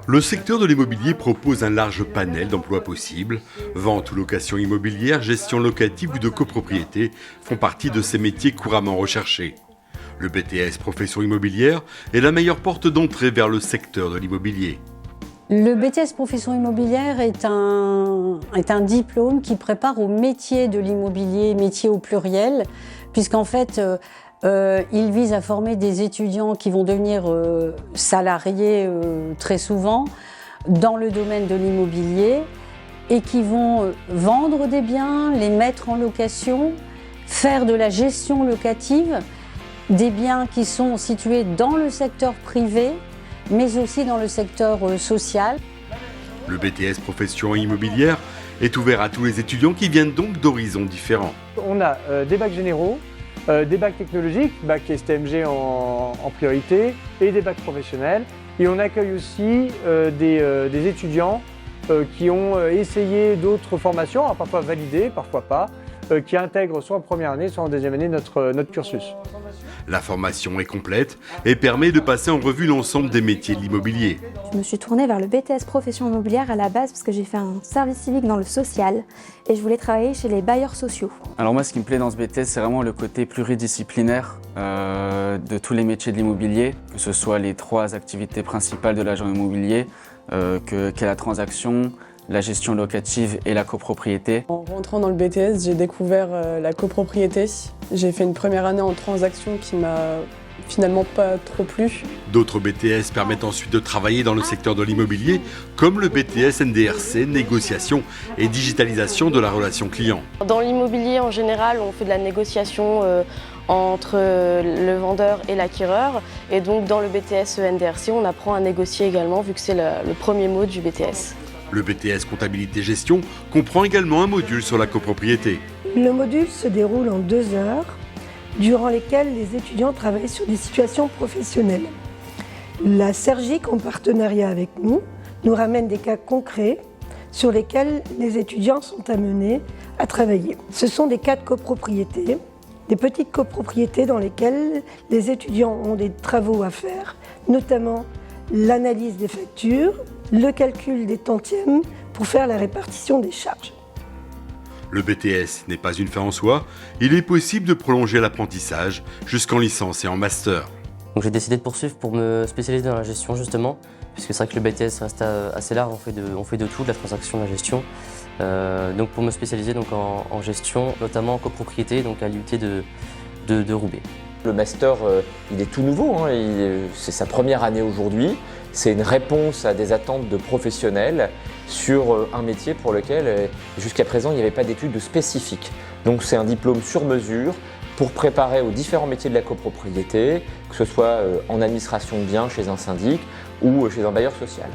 Le secteur de l'immobilier propose un large panel d'emplois possibles. Vente ou location immobilière, gestion locative ou de copropriété font partie de ces métiers couramment recherchés. Le BTS Profession immobilière est la meilleure porte d'entrée vers le secteur de l'immobilier. Le BTS Profession immobilière est un diplôme qui prépare au métier de l'immobilier, métier au pluriel, puisqu'en fait, il vise à former des étudiants qui vont devenir salariés très souvent dans le domaine de l'immobilier et qui vont vendre des biens, les mettre en location, faire de la gestion locative, des biens qui sont situés dans le secteur privé, mais aussi dans le secteur social. Le BTS Profession immobilière est ouvert à tous les étudiants qui viennent donc d'horizons différents. On a des bacs généraux, des bacs technologiques, bac STMG en priorité, et des bacs professionnels. Et on accueille aussi des étudiants qui ont essayé d'autres formations, alors parfois validées, parfois pas, qui intègrent soit en première année, soit en deuxième année notre cursus. La formation est complète et permet de passer en revue l'ensemble des métiers de l'immobilier. Je me suis tournée vers le BTS Profession immobilière à la base parce que j'ai fait un service civique dans le social et je voulais travailler chez les bailleurs sociaux. Alors moi, ce qui me plaît dans ce BTS, c'est vraiment le côté pluridisciplinaire de tous les métiers de l'immobilier, que ce soit les 3 activités principales de l'agent immobilier, qu'est la transaction, la gestion locative et la copropriété. En rentrant dans le BTS, j'ai découvert la copropriété. J'ai fait une première année en transaction qui m'a finalement pas trop plu. D'autres BTS permettent ensuite de travailler dans le secteur de l'immobilier, comme le BTS NDRC, négociation et digitalisation de la relation client. Dans l'immobilier en général, on fait de la négociation entre le vendeur et l'acquéreur. Et donc dans le BTS NDRC, on apprend à négocier également, vu que c'est le premier mot du BTS. Le BTS Comptabilité-Gestion comprend également un module sur la copropriété. Le module se déroule en 2 heures, durant lesquelles les étudiants travaillent sur des situations professionnelles. La Sergic, en partenariat avec nous ramène des cas concrets sur lesquels les étudiants sont amenés à travailler. Ce sont des cas de copropriété, des petites copropriétés dans lesquelles les étudiants ont des travaux à faire, notamment l'analyse des factures, le calcul des tantièmes pour faire la répartition des charges. Le BTS n'est pas une fin en soi, il est possible de prolonger l'apprentissage jusqu'en licence et en master. Donc j'ai décidé de poursuivre pour me spécialiser dans la gestion justement, puisque c'est vrai que le BTS reste assez large, on fait de tout, de la transaction, de la gestion. Donc pour me spécialiser donc en gestion, notamment en copropriété, donc à l'IUT de Roubaix. Le master, il est tout nouveau, hein, c'est sa première année aujourd'hui. C'est une réponse à des attentes de professionnels sur un métier pour lequel, jusqu'à présent, il n'y avait pas d'études spécifiques. Donc c'est un diplôme sur mesure pour préparer aux différents métiers de la copropriété, que ce soit en administration de biens chez un syndic ou chez un bailleur social.